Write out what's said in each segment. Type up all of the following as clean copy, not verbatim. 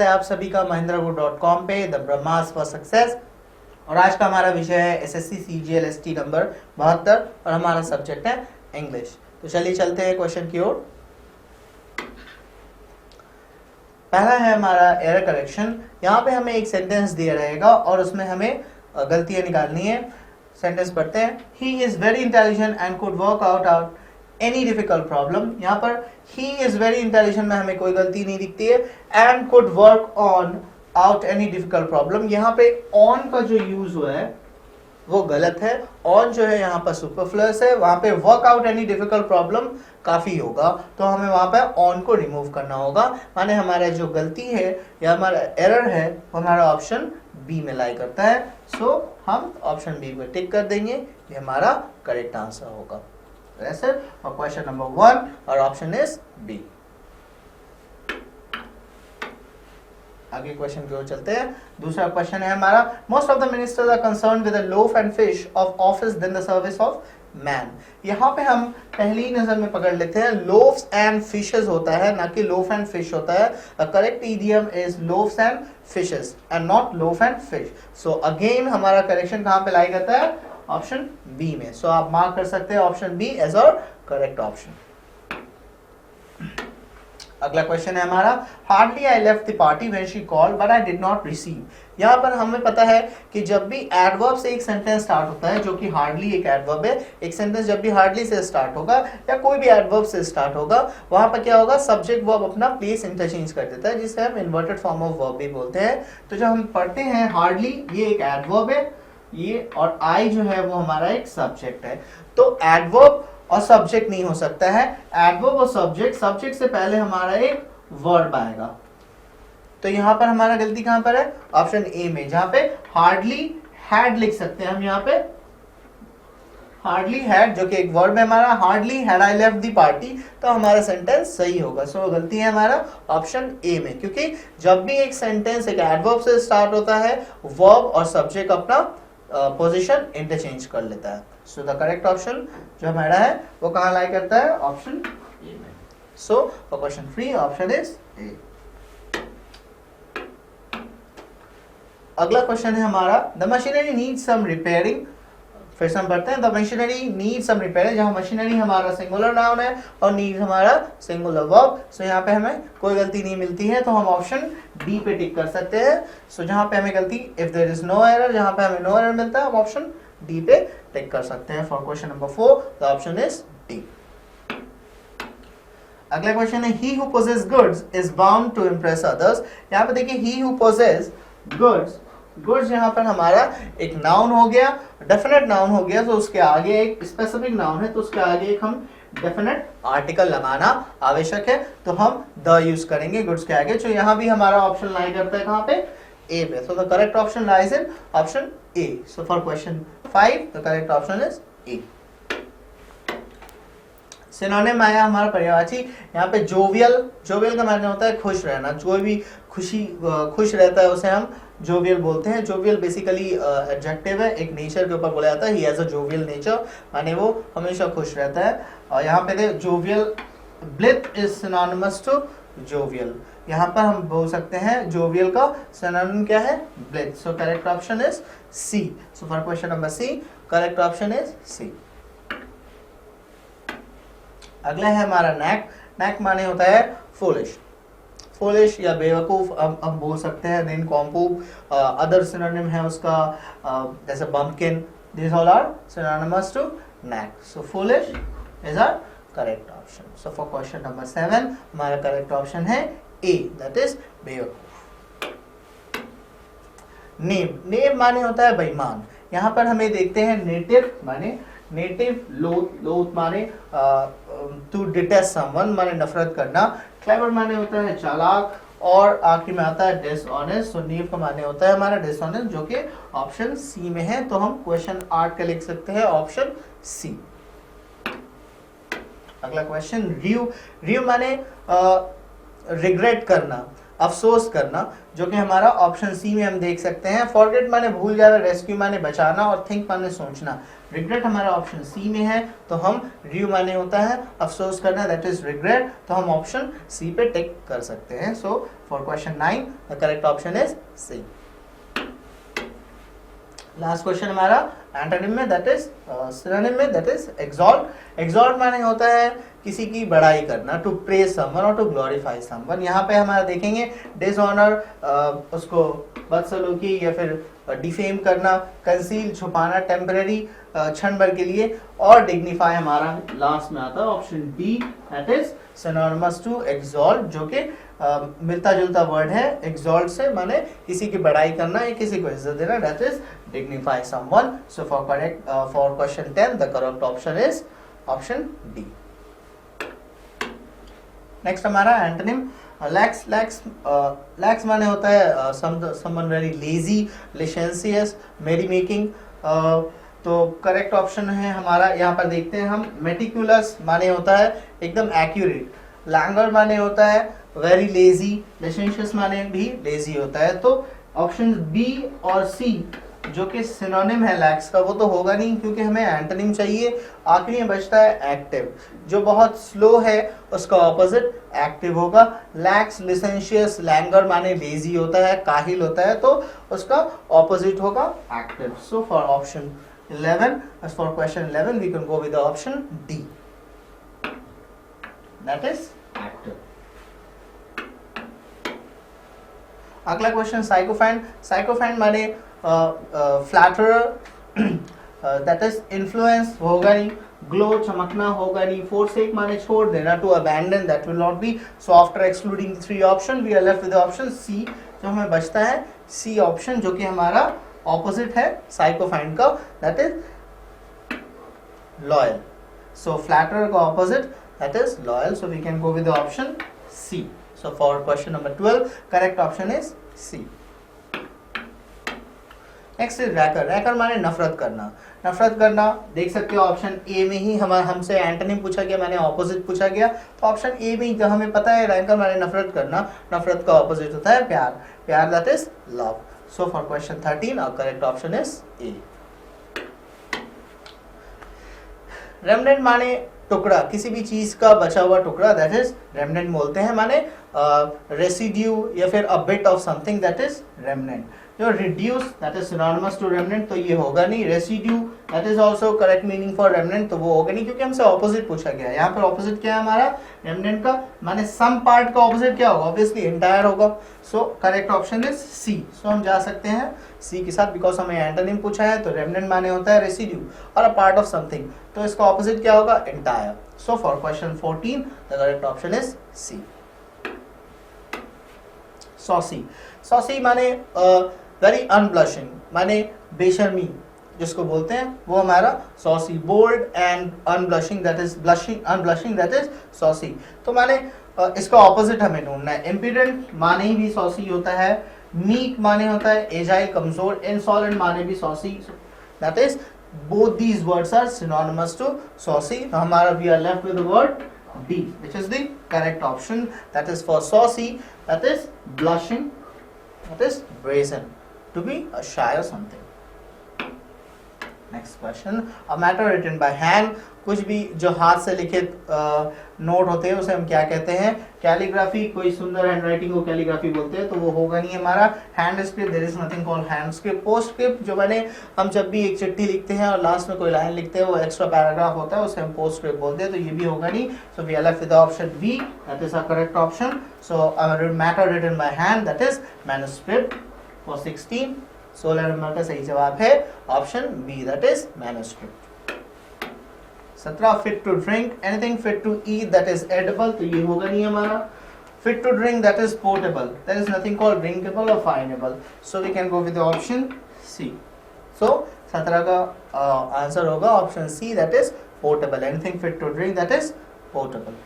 है आप सभी का mahindraguru.com पे द ब्रह्मास्त्र फॉर सक्सेस। और आज का हमारा विषय है एसएससी सीजीएल एसटी नंबर 72 और हमारा सब्जेक्ट है इंग्लिश। तो चलिए चलते हैं क्वेश्चन की ओर। पहला है हमारा एरर करेक्शन। यहाँ पे हमें एक सेंटेंस दिया रहेगा और उसमें हमें गलतियां निकालनी है। सेंटेंस पढ़ते हैं। He is very intelligent and could work out any difficult problem. यहाँ पर ही इज वेरी इंटेलिजेंट में हमें कोई गलती नहीं दिखती है। And could work on out any difficult problem, यहाँ पे ऑन का जो यूज हुआ है वो गलत है। ऑन जो है यहाँ पर सुपरफ्लुअस है, वहां पे work out any difficult problem काफी होगा, तो हमें वहां पे ऑन को रिमूव करना होगा। माने हमारा जो गलती है या हमारा एरर है वो हमारा ऑप्शन बी में लाई करता है। सो हम ऑप्शन बी पे टिक कर देंगे, ये हमारा करेक्ट आंसर होगा। ऐसे और क्वेश्चन नंबर 1 और ऑप्शन इज बी। आगे क्वेश्चन की ओर चलते हैं। दूसरा क्वेश्चन है हमारा, most of the ministers are concerned with the loaf and fish of office than the service of man. यहाँ पे हम पहली नजर में पकड़ लेते हैं, लोफ्स एंड फिशेस होता है, ना कि लोफ एंड फिश होता है। The correct idiom is loafs and fishes and not loaf and fish. So again हमारा करेक्शन कहाँ पे लाई करता है? ऑप्शन बी में। सो आप मार्क कर सकते हैं ऑप्शन बी एज और करेक्ट ऑप्शन। अगला क्वेश्चन है हमारा, hardly I left the party when she called but I did not receive. यहाँ पर हमें पता है कि जब भी एडवर्ब से एक सेंटेंस स्टार्ट होता है, जो कि हार्डली एक एडवर्ब है, एक सेंटेंस जब भी हार्डली से स्टार्ट होगा या कोई भी एडवर्ब से स्टार्ट होगा, वहां पर क्या होगा? सब्जेक्ट वर्ब अपना प्लेस इंटरचेंज कर देता है, जिसे हम इन्वर्टेड फॉर्म ऑफ वर्ब भी बोलते हैं। तो जब हम पढ़ते हैं हार्डली, ये एक एडवर्ब है, ये और आई जो है वो हमारा एक सब्जेक्ट है। तो एडवर्ब और सब्जेक्ट नहीं हो सकता है, एडवर्ब और सब्जेक्ट, सब्जेक्ट से पहले हमारा एक वर्ब आएगा। तो यहां पर हमारा गलती कहां पर है? ऑप्शन ए में, जहां पे हार्डली हैड लिख सकते हैं हम। यहाँ पे हार्डली हैड जो कि एक वर्ब है हमारा, hardly had I left the party, तो हमारा सेंटेंस सही होगा। सो गलती है हमारा ऑप्शन ए में, क्योंकि जब भी एक सेंटेंस एक एडवर्ब से स्टार्ट होता है, वर्ब और सब्जेक्ट अपना पोजीशन इंटरचेंज कर लेता है। सो द करेक्ट ऑप्शन जो हमारा है वो कहां लाई करता है? ऑप्शन ए में। So for question 3 option is A. अगला क्वेश्चन है हमारा, the machinery needs some repairing. फिर से हम पढ़ते हैं, the machinery needs some repairing, जहां मशीनरी हमारा सिंगुलर नाउन है और नीड्स हमारा सिंगुलर वर्ब। सो यहाँ पे हमें कोई गलती नहीं मिलती है, तो हम ऑप्शन डी पे टिक कर सकते हैं। सो जहां पे हमें गलती, if there is no error, जहां पे हमें नो एरर मिलता है, हम ऑप्शन डी पे टिक कर सकते हैं। For question number 4 the option is D. अगला क्वेश्चन है, he who possesses goods is bound to impress others. यहाँ पे देखिए, he who possesses goods, goods यहाँ पर हमारा एक नाउन हो गया, डेफिनेट नाउन हो गया, तो उसके आगे एक स्पेसिफिक नाउन है, तो उसके आगे एक हम डेफिनेट आर्टिकल लगाना आवश्यक है, तो हम द यूज करेंगे गुड्स के आगे। तो यहाँ भी हमारा ऑप्शन लाई करता है कहाँ पे? ए पे। So the correct option lies in option A. So for question 5 the correct option is A. Synonym आया हमारा पर्यायवाची। यहाँ पे जोवियल, जोवियल का माने होता है खुश रहना, कोई भी खुश रहता है उसे हम जोवियल बोलते हैं। जोवियल बेसिकली एडजेक्टिव है, एक नेचर के ऊपर बोला जाता है, he has a jovial nature, माने वो हमेशा खुश रहता है। और यहाँ पे jovial, blithe is synonymous to jovial. यहाँ पर हम बोल सकते हैं जोवियल का सिनोनिम क्या है? Blithe. So correct option is C. So for question number C correct option is C. अगला है हमारा नैक। नैक माने होता है फूलिश, फूलिश या बेवकूफ हम बोल सकते हैं। देन कॉम्पूप अदर सिनोनिम है उसका, जैसे bumpkin, this all are synonymous to knack. So foolish is our correct option. So for question number 7 हमारा करेक्ट ऑप्शन है ए, दैट इज बेवकूफ। नेम, नेम माने होता है बेईमान। यहाँ पर हमें देखते हैं नेटिव माने नेटिव, लोथ माने टू डिटेस्ट समवन माने नफरत करना, क्लेवर माने होता है चालाक, और आखिर में आता है डिसऑनेस्ट। सो नीव का माने होता है हमारा डिसऑनेस्ट, जो कि ऑप्शन सी में है। तो हम क्वेश्चन 8 का लिख सकते हैं ऑप्शन सी। अगला क्वेश्चन, र्यू, र्यू माने रिग्रेट करना, अफसोस करना, जो कि हमारा ऑप्शन सी में हम देख सकते हैं। फॉरगेट माने भूल जाना, रेस्क्यू माने बचाना, और थिंक माने सोचना। रिग्रेट हमारा ऑप्शन सी में है, तो हम ड्यू माने होता है अफसोस करना, दैट इज रिग्रेट, तो हम ऑप्शन सी पे टिक कर सकते हैं। So for question 9 the correct option is C. Last question हमारा एंटोनिम में दैट इज सिनोनिम में दैट इज एक्सॉल्ट। एक्सॉल्ट माने होता है किसी की बड़ाई करना, टू प्रेज समवन और टू ग्लोरीफाई समवन। यहाँ पे हमारा देखेंगे डिसऑनर, उसको बदसलूकी या फिर डिफेम करना, कंसील छुपाना टेम्पररी क्षण भर के लिए, और डिग्निफाई हमारा लास्ट में आता है option D that is synonymous to exalt, जो कि मिलता जुलता वर्ड है एक्सॉल्ट से, माने किसी की बड़ाई करना या किसी को इज्जत देना, that is dignify someone. So for question 10 the correct option is option D. Next हमारा एंटोनिम लैक्स। लैक्स माने होता है समवन वेरी लेजी, लिसेंशियस, मेरी मेकिंग। तो करेक्ट ऑप्शन है हमारा, यहाँ पर देखते हैं हम, मेटिकुलस माने होता है एकदम एक्यूरेट, लैंगर माने होता है वेरी लेजी, लिसेंशियस माने भी लेजी होता है। तो ऑप्शन बी और सी जो कि सिनोनिम है लैक्स का वो तो होगा नहीं, क्योंकि हमें एंटोनिम चाहिए। आखिरी में बचता है एक्टिव, जो बहुत स्लो है उसका ऑपोजिट एक्टिव होगा। लैक्स, लिसेंशियस, लैंगर माने लेजी होता है, काहिल होता है, तो उसका ऑपोजिट होगा active. So for option 11, as for question 11 we can go with the option D, that is active. अगला क्वेश्चन साइकोफैंट। साइकोफैंट माने फ्लैटरर, दैट इज इन्फ्लुएंस होगा नहीं, ग्लो चमकना होगा नहीं, फोरसेक माने छोड़ देना, to abandon that will not be. So after excluding 3 option we are left with option C. जो हमें बचता है सी ऑप्शन, जो कि हमारा ऑपोजिट है साइकोफैंट का, that is loyal. So flatterer का opposite that is loyal, so we can go with option C. So for question number 12, correct option is C. Next is रैकर। रैकर माने नफरत करना। नफरत करना देख सकते हो ऑप्शन ए में ही हमसे एंटोनिम पूछा गया, मैंने ऑपोजिट पूछा गया, तो ऑप्शन ए में ही जो हमें पता है रैकर माने नफरत करना, नफरत का ऑपोजिट होता है प्यार, प्यार that is love. So for question 13 our correct option is A. Remnant माने टुकड़ा, किसी भी चीज का बचा हुआ टुकड़ा, दैट इज रेमनेंट बोलते हैं, माने रेसिड्यू या फिर a bit of something, that is remnant. जो reduce that is synonymous to remnant, तो ये होगा नहीं। Residue that is also correct meaning for remnant, तो वो होगा नहीं, क्योंकि हमसे ऑपोजिट पूछा गया है। यहाँ पर ऑपोजिट क्या है हमारा रेमनेंट का, माने सम पार्ट का ऑपोजिट क्या होगा, ऑब्वियसली एंटायर होगा। So correct option is C. सो हम जा सकते हैं सी के साथ, बिकॉज हमें एंटोनिम पूछा है, तो रेमनेंट माने होता है रेसिड्यू और अ पार्ट ऑफ समथिंग, तो इसका ऑपोजिट क्या होगा entire. So for question 14 the correct option is C. Saucy. Saucy माने वेरी अनब्लशिंग, माने बेशर्मी जिसको बोलते हैं, वो हमारा saucy. Bold and unblushing that is blushing, unblushing that is saucy. तो माने इसका ऑपोजिट हमें ढूंढना है। इम्पिडेंट माने ही भी सॉसी होता है, मीक माने होता है एजाइल कमजोर, इंसॉलेंट माने भी saucy, that is both these words are synonymous to saucy. तो हमारा we are left with the word D, which is the correct option. That is for saucy, that is blushing, that is brazen, to be shy or something. Next question, a matter written by hand, कुछ भी जो हाथ से लिखित note होते हैं उसे हम क्या कहते हैं, कैलीग्राफी। कोई सुंदर हैंडराइटिंग को कैलीग्राफी बोलते हैं, तो वो होगा नहीं हमारा hand script, there is nothing called hand script. Post script जो मैंने, हम जब भी एक चिट्ठी लिखते हैं और लास्ट में कोई लाइन लिखते हैं, वो एक्स्ट्रा पैराग्राफ होता है, उसे हम पोस्ट स्क्रिप्ट बोलते हैं, तो ये भी होगा नहीं। So we are left with option B, that is a correct option. So matter written by hand that is manuscript. For 16 16 number का सही जवाब है option B, that is manuscript. 17 fit to drink, anything fit to eat that is edible, तो ये होगा नहीं हमारा। Fit to drink that is portable, there is nothing called drinkable और finable, so we can go with option C. So 17 का answer होगा option C, that is portable. Anything fit to drink that is portable.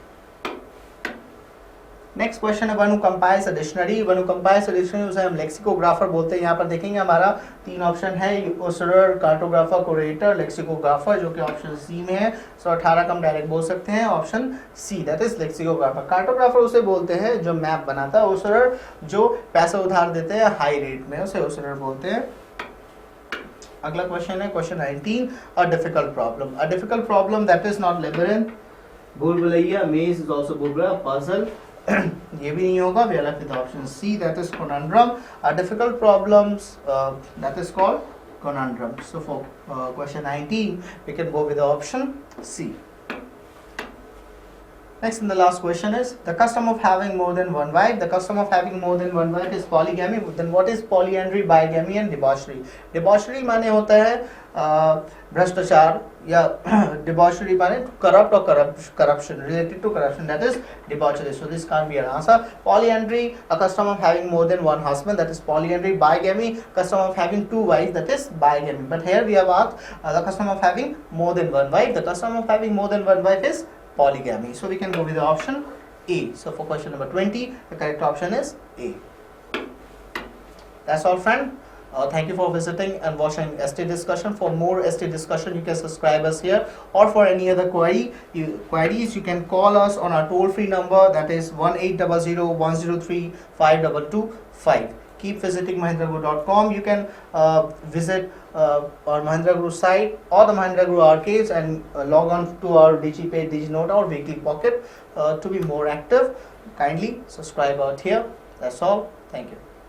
Next question है one who compiles a dictionary. One who compiles a dictionary उसे हम lexicographer बोलते हैं। यहाँ पर देखेंगे हमारा 3 ऑप्शन है, यूसरर, कार्टोग्राफर, कुरेटर, लेक्सिकोग्राफर, जो कि ऑप्शन सी में है। सो 18 का हम डायरेक्ट बोल सकते हैं option C, that is lexicographer. Cartographer उसे बोलते हैं जो मैप बनाता है। यूसरर जो पैसा उधार देते हैं हाई रेट में, उसे यूसरर बोलते हैं। अगला क्वेश्चन है question 19, a difficult problem. A difficult problem that is not labyrinth, भूल भुलैया, maze is also भूल भुलैया, puzzle ये भी नहीं होगा. We are left with option C, that is conundrum. A difficult problems that is called conundrum. So for question 19 we can go with the option C. Next and the last question is the custom of having more than one wife. The custom of having more than one wife is polygamy. Then what is polyandry, bigamy and debauchery? Debauchery माने होता है भ्रष्टाचार या debauchery माने corrupt or corruption, related to corruption, that is debauchery. So this can't be an answer. Polyandry, a custom of having more than one husband, that is polyandry. Bigamy, custom of having two wives, that is bigamy. But here we have asked the custom of having more than one wife. The custom of having more than one wife is polygamy. So we can go with the option A. So for question number 20, the correct option is A. That's all, friend. Thank you for visiting and watching ST discussion. For more ST discussion, you can subscribe us here, or for any other queries, you can call us on our toll-free number, that is 1800-103-5225. Keep visiting mahindraguru.com. You can visit our Mahindra Guru site or the Mahindra Guru archives and log on to our DigiPay, DigiNote or Weekly Pocket to be more active. Kindly subscribe out here. That's all. Thank you.